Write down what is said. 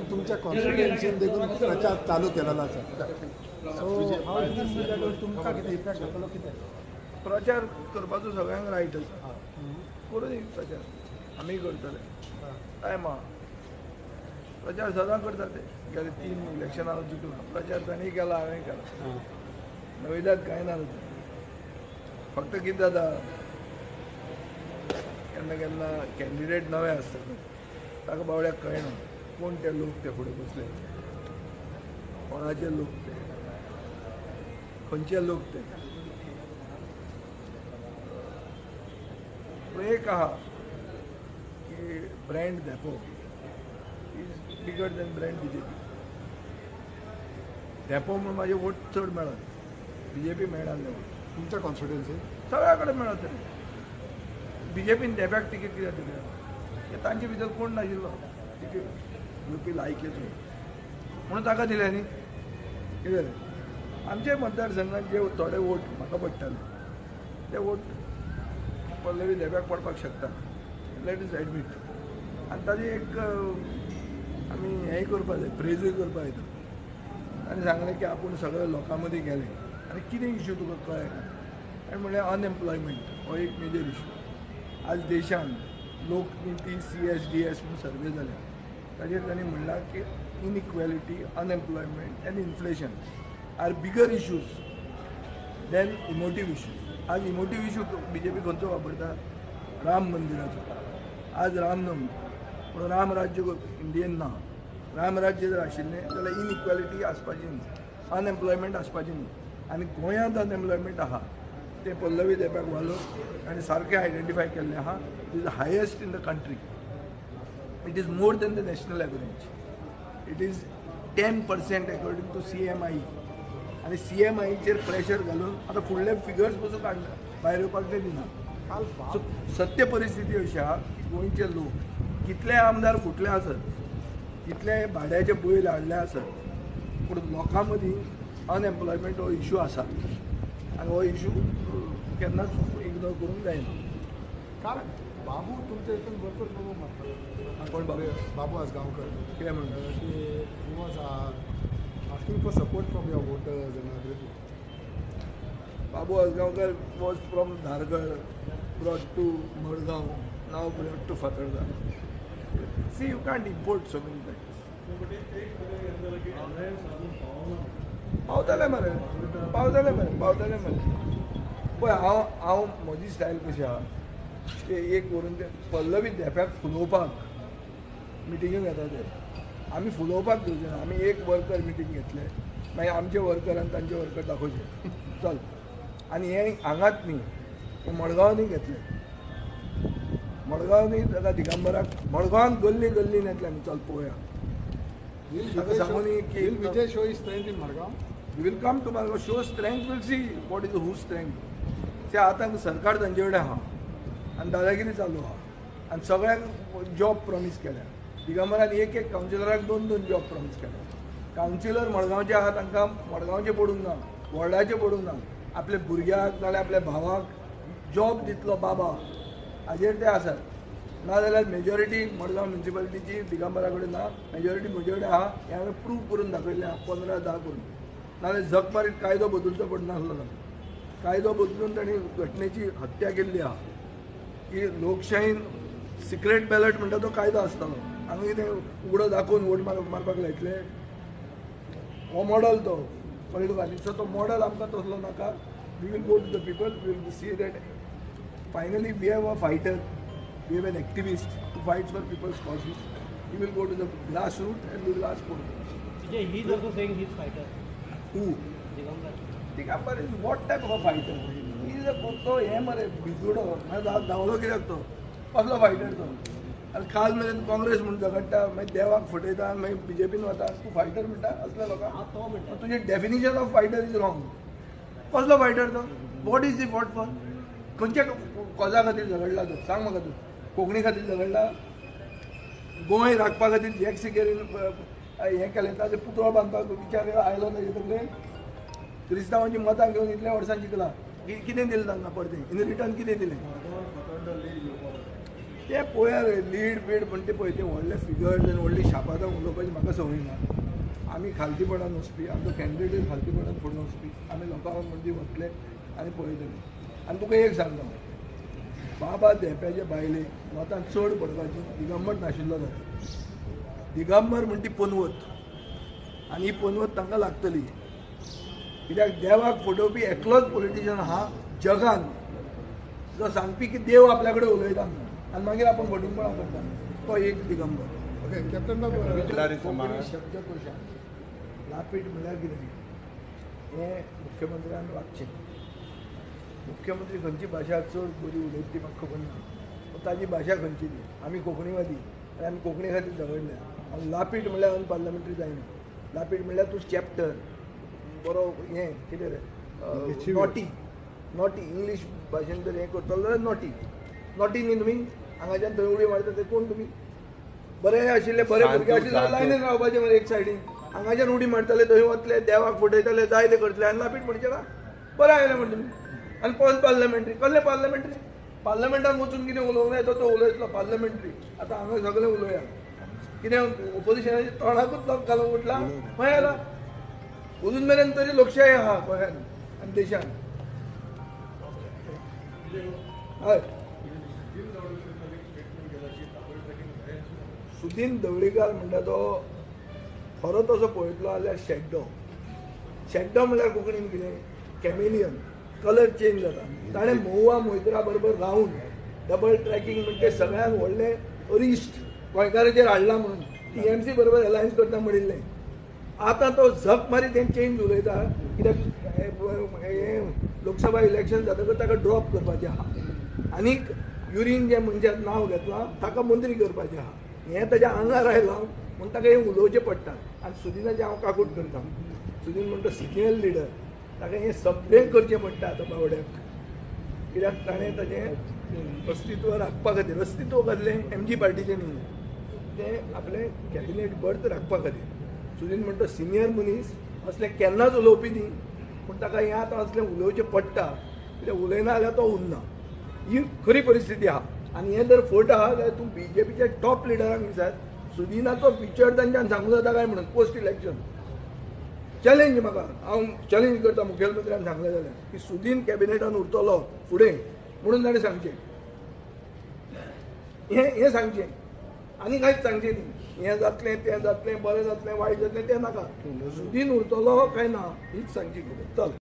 तुमच्या कॉन्स्टिट्युएन्सीन देखून प्रचार चालू केलेला आसा. सो हाव तुमकां कितें इफेक्ट जातलो कितें? प्रचार करपाचो सगळ्यांक रायट आसा. करूं दी प्रचार, आमी करतले टायमा. प्रचार सदां करता ते. गेले 3 इलेक्शनां जिखला. प्रचार तांणी केला, हांवें केला. नविदाद कांय ना. फक्त कितें जाता, केन्ना केन्ना कॅन्डिडेट नवे आसता, ताका बावड्याक कळना कोण ते लोक ते फुडें बसले, कोणाचे लोक ते, खंयचे लोक ते. पूण एक आहा की brand Dhempo is bigger than brand BJP. Dhempo म्हणून म्हाजे वोट चड मेळत, BJP मेळनाले वोट. तुमच्या कॉन्स्टिट्युएन्सीन सगळ्या कडेन मेळत. BJPन धेप्याक तिकेट कित्याक दिल्या? हे तांचे भितर कोण नाशिल्लो तिकेट घेवपी लायकेचो, म्हणून ताका दिल्या न्ही. कितें आमचे मतदारसंघात जे थोडे वोट म्हाका पडटाले ते वोट पल्लवी धेप्याक पडपाक शकता. Let is admit. आनी ताजी एक आमी हेंय करपा जाय, प्रेजूय करपा जाय. ताणें सांगलें की आपूण सगळे लोकां मदीं गेले आनी कितें इश्यू तुका कळ्ळें. आनी म्हणलें अनएम्प्लॉयमेंट हो एक मेजर इश्यू. आज देशान लोकनीती CSDS म्हणून सर्वे जाल्या, ताचेर ताणें म्हणलां की inequality, unemployment and inflation are bigger issues than emotive issues. आज इमोटीव इश्यू BJP खंयचो वापरता? राम मंदिराचो. आज रामनवमी, पूण राम राज्य इंडियेन ना. राम राज्य जर आशिल्लें जाल्यार इनइक्वेलिटी आसपाची न्ही, अनएम्प्लॉयमेंट आसपाची न्ही. आनी गोंयांत अनएम्प्लॉयमेंट आहा ते पल्लवी धेप्याक वालोर आनी सारकें आयडेंटिफाय केल्लें आहा. It is the highest in the country. It is more than the national average. It is 10% according to CMI. आनी CMIचेर प्रेशर घालून आतां फुडले फिगर्स पसून काडला, भायर येवपाक ते दिना. सो सत्य परिस्थिती अशी आहा की गोंयचे लोक कितले आमदार फुटले आसत, कितले भाड्याचे बैल हाडले आसत, पूण लोकां मदीं अनएम्प्लॉयमेंट हो इश्यू आसा. आनी हो इश्यू केन्नाच इग्नोर करूंक जायना. काल बाबू तुमच्या हितून भरपूर प्रॉब्लम मारता. कोण बाबू? बाबू आसगांवकर. कितें म्हणून? की he was asking for support from your voters and everything. Babu Asgaonkar was from Dhargar, brought to Murgaon, now brought to Fatarda. See, you can't import so many things. पावतले मरे पळय. हांव म्हजी स्टायल कशी आहा की एक व्हरून ते पल्लवी धेप्याक फुलोवपाक मिटिंगेक येता ते. आमी फुलोवपाक घेवचे ना. आमी एक वर्कर मिटींग घेतले, मागीर आमचे वर्कर आनी तांचे वर्कर दाखोवचे चल. आनी हें हांगाच न्ही, मडगांवांनी घेतले. मडगांवांनी ताका दिगंबराक मडगांवान गल्ली गल्लीन येतले आमी. चल पळोवया. ताका सांगूनी की Vijay show is strength in Madgaon. We will come to Madgaon. Show strength will see what is whose strength. ते आतां सरकार तांचे कडेन आहा आनी दादागिरी चालू आहा. आनी सगळ्यांक जॉब प्रॉमीस केल्या. दिगंबरान एक कावन्सिलराक 2 जॉब प्रॉमीस केले. कावन्सिलर मडगांवचे आहा, तांकां मडगांवचे पडूंक ना, वॉर्डाचे पडूंक ना. आपल्या भुरग्याक नाल्यार आपल्या भावाक जॉब दितलो बाबा, हाजेर ते आसात. नाजाल्यार मेजॉरिटी मडगांव म्युनिसिपालिटीची दिगंबरा कडेन ना. मेजॉरिटी म्हजे कडेन आहा. हें हांवें प्रूव करून दाखयलें आहा 15-10 करून. नाजाल्यार जग मारीत कायदो बदलचो पडनासलो ताका. कायदो बदलून तांणी घटनेची हत्या केल्ली आहा की लोकशायेन सिक्रेट बॅलट म्हणटा तो कायदो आसतालो. हांगा कितें उगडो दाखोवन वोट मारपाक लायतले. हो मॉडल तो पॉलिटिकल. तो मॉडल आमकां तसलो नाका. We will go to the people. We will see that finally we have a fighter, we have an activist who fights for people's causes. We will go to the grass root and we will ask for. He is also saying he is fighter. Who? Digambar is what type of a fighter? He is a तो हे मरे भिजुडो. धांवलो कित्याक तो? कसलो fighter तो? आनी काल मेरेन काँग्रेस म्हणून झगडटा, मागीर देवाक फटयता, मागीर BJPन वता. तूं फायटर म्हणटा असल्या लोकांक? तुजें definition of fighter is wrong. कसलो फायटर तो? What is the fought for? खंयच्या कॉजा खातीर झगडला तो? सांग म्हाका तूं. कोंकणी खातीर झगडला? गोंय राखपा खातीर जॅक सिकेरीन हें केलें ताजें पुतळो बांदपाक विचार आयलो ताजे तकलेन? क्रिस्तांवांची मतां घेवन इतल्या वर्सां जिखला. कितें दिलें तांकां परतें? इन रिटर्न कितें दिलें? ते पळया रे लीड बीड म्हणते पळय ते व्हडले फिगर्स आनी व्हडली शापातां उलोवपाची म्हाका संवय ना. आमी खालतीपणान वचपी, आमचो कॅन्डिडेट खालतीपणान फुडें वचपी, आमी लोकांक मदीं वतले आनी पळयतले. आनी तुका एक सांगता, बाबा देंप्याचे बायलेक वतान चड पडपाची दिगंबर नाशिल्लो जाता. दिगंबर म्हणटा ती पनवत आनी ही पनवत तांकां लागतली. कित्याक देवाक फटोवपी एकलोच पॉलिटिशियन आहा जगान जो सांगपी की देव आपल्या कडेन उलयता म्हणून आनी मागीर आपूण फटोवपणां करता, तो एक दिगंबर. ओके कॅप्टन बाब कोंकणी शब्दकोश लापीट म्हळ्यार कितें हें मुख्यमंत्र्यान वागचें. मुख्यमंत्री खंयची भाशा चड बरी उलयता ती म्हाका खबर ना, पूण ताजी भाशा खंयची ती. आमी कोंकणीवादी आनी आमी कोंकणी खातीर झगडल्या. आनी लापीट म्हळ्यार अनपार्लमेंटरी जायना. लापीट म्हळ्यार तूं चॅप्टर बरो हें कितें रे नॉटी इंग्लीश भाशेन जर हें करतलो जाल्यार नॉटी न्ही तुमी हांगाच्यान थंय उडी मारता ते कोण तुमी बरे आशिल्ले बरे भुरगे आशिल्ले जाल्यार लायनीन रावपाचें मरे एक सायडीन. हांगाच्यान उडी मारतले थंय वतले देवाक फटयतले जाय ते करतले आनी लापीट म्हणचे ना बरें आयलें म्हणटा तुमी. आनी पार्लमेंटरी कसलें पार्लमेंटान वचून कितें उलोवंक जाय तो उलयतलो पार्लमेंटरी. आतां हांगा सगळें उलोवया कितें ओपोजिशनाच्या तोंडाकूच लोक घालूंक उठला खंय आला. अजून मेरेन तरी लोकशाही आहा गोंयान आनी देशान. हय सुदीन ढवळीकार म्हणटा तो खरो तसो पळयतलो जाल्यार शेड्डो म्हळ्यार कोंकणीन कितें कॅमेलियन कलर चेंज जाता. ताणें महुआ मोहित्रा बरोबर रावन डबल ट्रॅकिंग म्हणजे सगळ्यात व्हडलें अरिश्ट गोंयकाराचेर हाडला म्हणून TMC बरोबर अलायन्स करता म्हणिल्लें. आतां तो झक मारी तें चेंज उलयता कित्याक हें लोकसभा इलेक्शन जातकच ताका ड्रॉप करपाचें आहा आनीक युरीन जे मनशान नांव घेतलां ताका मंत्री करपाचें आहा. हें ताच्या आंगार आयलां म्हूण ताका हें उलोवचें पडटा. आनी सुदिनाचें हांव काकूट करता. सुदीन म्हणटा सिनियर लिडर ताका हें सगळें करचें पडटा आतां बावड्याक. कित्याक ताणें ताचें अस्तित्व राखपा खातीर अस्तित्व कसलें MG पार्टीचें न्ही तें आपलें कॅबिनेट बर्थ राखपा खातीर. सुदीन म्हणटा सिनियर मनीस असलें केन्नाच उलोवपी न्ही पूण ताका हें आतां असलें उलोवचें पडटा कित्याक उलयना जाल्यार तो उरना. ही खरी परिस्थिती आहा. आनी हें जर फट आहा जाल्यार तूं BJPच्या टॉप लिडरांक विचार सुदिनाचो फिचर तांच्यान सांगूं जाता काय म्हणून पोस्ट इलेक्शन चॅलेंज म्हाका हांव चॅलेंज करता मुखेलमंत्र्यान सांगलें जाल्यार की सुदीन कॅबिनेटान उरतलो फुडें म्हणून ताणें सांगचें. हें सांगचें आनी कांयच सांगचें न्ही. हें जातलें तें जातलें बरें जातलें वायट जातलें तें नाका. सुदीन उरतलो काय ना हीच सांगची कितें चल.